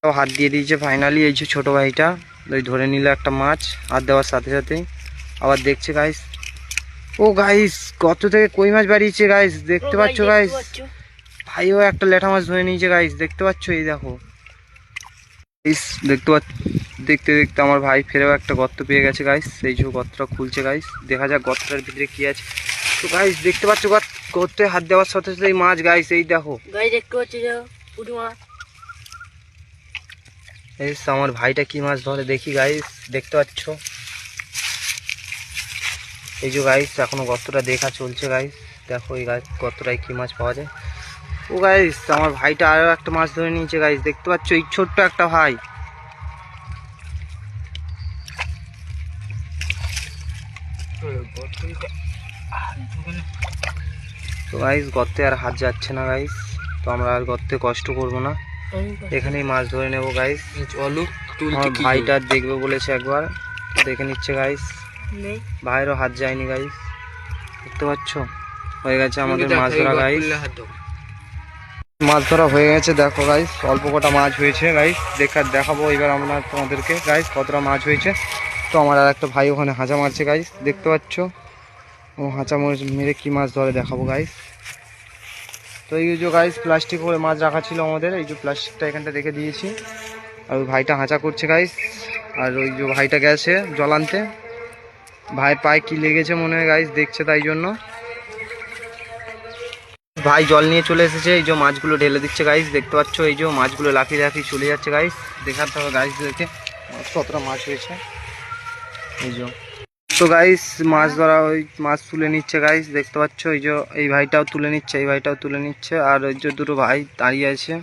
হাত দিয়ে দিয়েছে ফাইনালি। এই যে ছোট ভাইটা ওই ধরে নিল একটা মাছ, হাত দেওয়ার সাথে সাথেই আবার দেখছে গাইস। ও গাইস গর্ত থেকে কই মাছ বাড়িয়েছে গাইস, দেখতে পাচ্ছ গাইস। ভাইও একটা ল্যাঠা মাছ ধরে নিয়েছে গাইস, দেখতে পাচ্ছ। এই দেখো দেখতে পাচ্ছ, দেখতে দেখতে আমার ভাই ফেরেও একটা গর্ত পেয়ে গেছে গাইস। এই যে গর্তটা খুলছে গাইস, দেখা যাক গর্তটার ভিতরে কি আছে। তো গাইস দেখতে পাচ্ছ গর্তে হাত দেওয়ার সাথে সাথে এই মাছ গাইস, এই দেখো গাইস দেখতে পাচ্ছ যে পুঁটি মাছ। এই আমার ভাইটা কি মাছ ধরে দেখি গাইস, দেখতে পাচ্ছ। এই যে গাইস এখনো গর্তটা দেখা চলছে গাইস, দেখো এই গাইস গর্তটায় কি মাছ পাওয়া যায়। ও গাইস আমার ভাইটা আরো একটা মাছ ধরে নিয়েছে গাইস, দেখতে পাচ্ছ। এই ছোট্ট একটা ভাই। তো গাইস গর্তে আর হাত যাচ্ছে না গাইস, তো আমরা আর গর্তে কষ্ট করব না, এখানেই মাছ ধরে নেবো গাইস। চলো আমার ভাইটা দেখবে বলেছে একবার, দেখে নিচ্ছে গাইস। ভাইয়েরও হাত যায়নি গাইস, দেখতে পাচ্ছ। হয়ে গেছে আমাদের মাছ ধরা গাইস, মাছ ধরা হয়ে গেছে। দেখো গাইস অল্প কটা মাছ হয়েছে গাইস, দেখাবো এবার আমরা তোমাদেরকে গাইস কতটা মাছ হয়েছে। তো আমার আর একটা ভাই ওখানে হাঁচা মারছে গাইস, দেখতে পাচ্ছ। ও হাঁচা মেরে কি মাছ ধরে দেখাবো গাইস। তো এই যে গাইস প্লাস্টিক করে মাছ রাখা ছিল আমাদের, এই যে প্লাস্টিকটা এখানটা রেখে দিয়েছি। আর ওই ভাইটা হাঁচা করছে গাইস, আর ওই যে ভাইটা গেছে জল আনতে। ভাইয়ের পায়ে কি লেগেছে মনে হয় গাইস, দেখছে তাই জন্য। ভাই জল নিয়ে চলে এসেছে, এই যে মাছগুলো ঢেলে দিচ্ছে গাইস, দেখতে পাচ্ছ। এই যে মাছগুলো লাফিয়ে লাফিয়ে চলে যাচ্ছে গাইস, দেখাতে হবে গাইস দেখে কতটা মাছ হয়েছে। এই যে তো গাইস মাছ ধরা, ওই মাছ তুলে নিচ্ছে গাইস, দেখতে পাচ্ছ। এই যে এই ভাইটাও তুলে নিচ্ছে, এই ভাইটাও তুলে নিচ্ছে, আর ওই যে দুটো ভাই দাঁড়িয়ে আছে।